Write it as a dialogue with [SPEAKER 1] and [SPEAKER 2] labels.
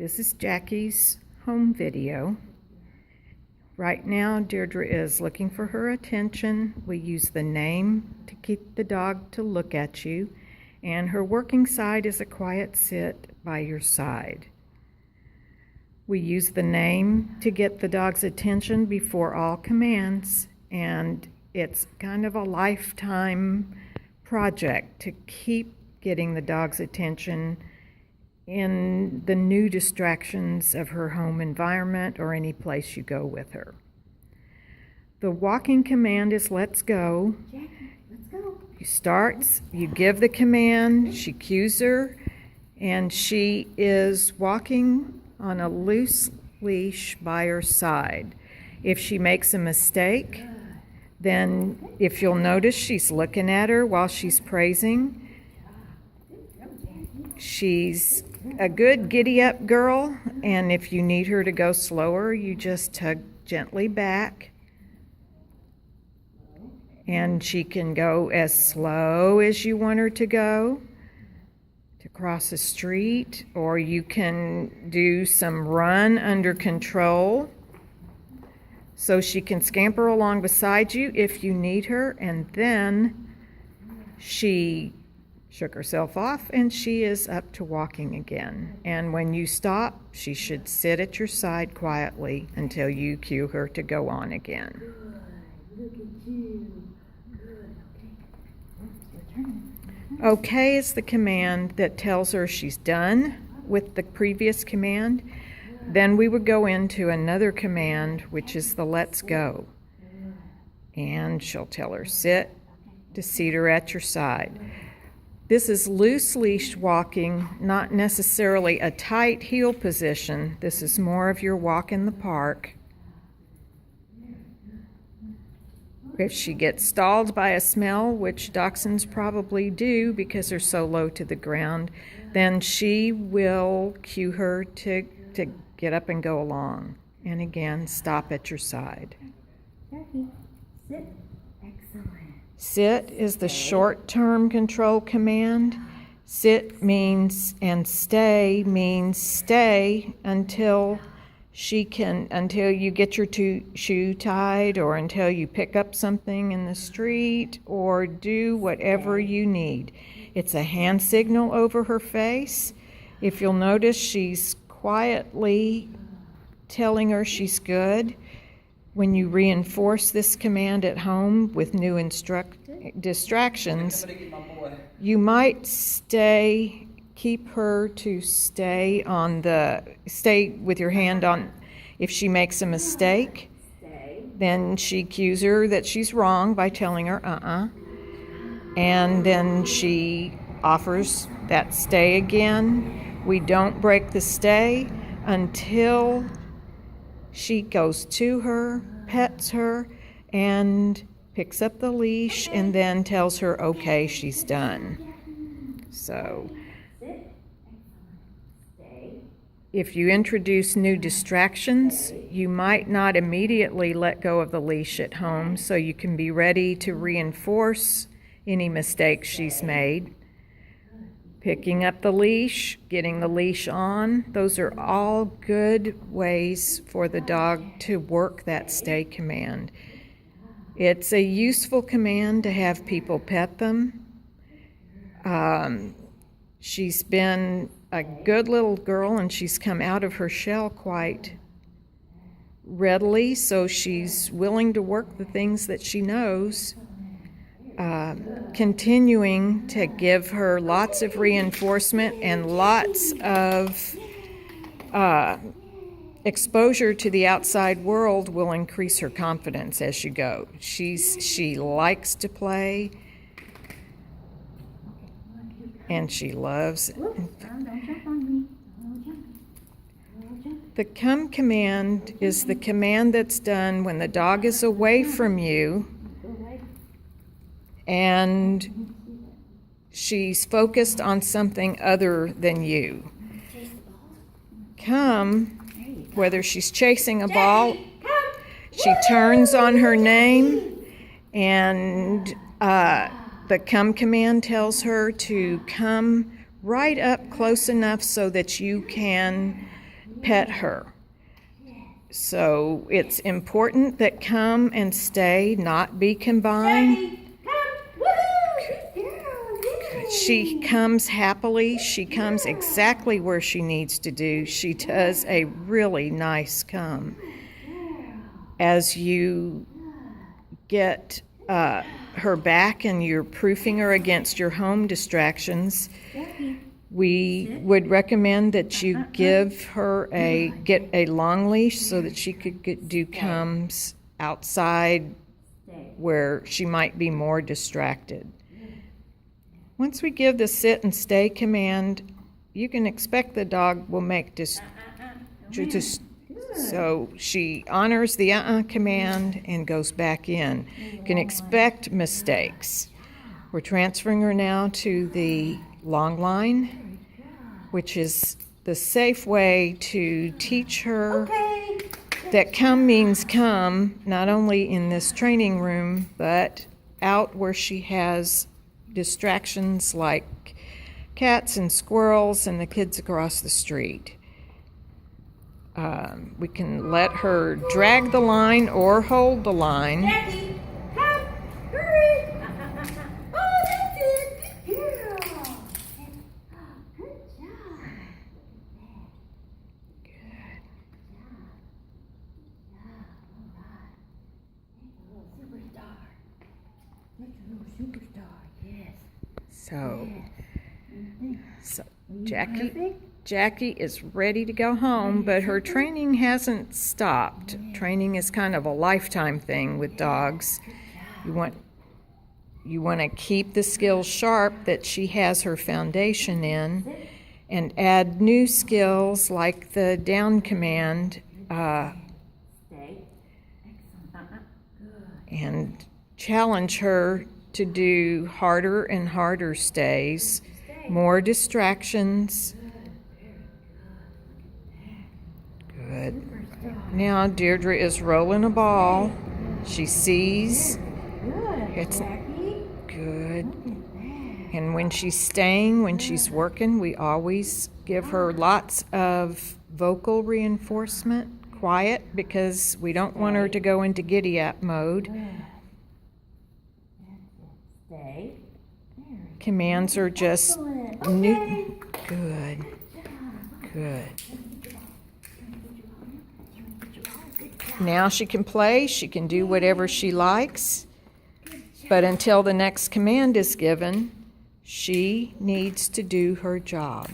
[SPEAKER 1] This is Jackie's home video. Right now, Deirdre is looking for her attention. We use the name to get the dog to look at you, and her working side is a quiet sit by your side. We use the name to get the dog's attention before all commands, and it's kind of a lifetime project to keep getting the dog's attention in the new distractions of her home environment or any place you go with her. The walking command is let's go.
[SPEAKER 2] Jackie, let's go.
[SPEAKER 1] She starts, you give the command, she cues her, and she is walking on a loose leash by her side. If she makes a mistake, then if you'll notice, she's looking at her while she's praising. She's a good giddy-up girl, and if you need her to go slower, you just tug gently back. And she can go as slow as you want her to go to cross a street, or you can do some run under control so she can scamper along beside you if you need her. And then she shook herself off and she is up to walking again. And when you stop, she should sit at your side quietly until you cue her to go on again.
[SPEAKER 2] Good. Look at you. Good. Okay. Your turn.
[SPEAKER 1] Okay is the command that tells her she's done with the previous command. Then we would go into another command, which is the let's go. And she'll tell her sit to seat her at your side. This is loose leash walking, not necessarily a tight heel position. This is more of your walk in the park. If she gets stalled by a smell, which dachshunds probably do because they're so low to the ground, then she will cue her to get up and go along. And again, stop at your side.
[SPEAKER 2] Jackie, sit. Excellent.
[SPEAKER 1] Sit is the short-term control command. Sit means, and stay means stay until you get your shoe tied, or until you pick up something in the street, or do whatever you need. It's a hand signal over her face. If you'll notice, she's quietly telling her she's good. When you reinforce this command at home with new distractions, you might keep her to stay with your hand on. If she makes a mistake, then she cues her that she's wrong by telling her and then she offers that stay again. We don't break the stay until she goes to her, pets her, and picks up the leash, and then tells her, okay, she's done. So, if you introduce new distractions, you might not immediately let go of the leash at home, so you can be ready to reinforce any mistakes she's made. Picking up the leash, getting the leash on, those are all good ways for the dog to work that stay command. It's a useful command to have people pet them. She's been a good little girl, and she's come out of her shell quite readily, so she's willing to work the things that she knows. Continuing to give her lots of reinforcement and lots of exposure to the outside world will increase her confidence as you go. She likes to play, and she loves it.
[SPEAKER 2] Don't jump on me. Don't jump.
[SPEAKER 1] The come command is the command that's done when the dog is away from you and she's focused on something other than you. Come, whether she's chasing a ball, she turns on her name, and the come command tells her to come right up close enough so that you can pet her. So it's important that come and stay, not be combined.
[SPEAKER 2] Daddy, come. Woohoo! Good girl. Yay.
[SPEAKER 1] She comes happily. She comes exactly where she needs to do. She does a really nice come. As you get her back and you're proofing her against your home distractions, we would recommend that you give her get a long leash so that she could do comes outside where she might be more distracted. Once we give the sit and stay command, you can expect the dog will make so she honors the command and goes back in. You can expect mistakes. We're transferring her now to the long line, which is the safe way to teach her that come means come, not only in this training room, but out where she has distractions like cats and squirrels and the kids across the street. We can let her drag the line or hold the line.
[SPEAKER 2] Jackie, come. Hurry. Oh, that's it. Good girl. Good job. Superstar. Make a little superstar, yes.
[SPEAKER 1] So Jackie is ready to go home, but her training hasn't stopped. Training is kind of a lifetime thing with dogs. You want to keep the skills sharp that she has her foundation in, and add new skills like the down command, and challenge her to do harder and harder stays, more distractions. Good. Now Deirdre is rolling a ball. She sees. It's good. And when she's staying, when she's working, we always give her lots of vocal reinforcement, quiet, because we don't want her to go into giddy-up mode. Commands are just new. Good. Now she can play, she can do whatever she likes, but until the next command is given, she needs to do her job.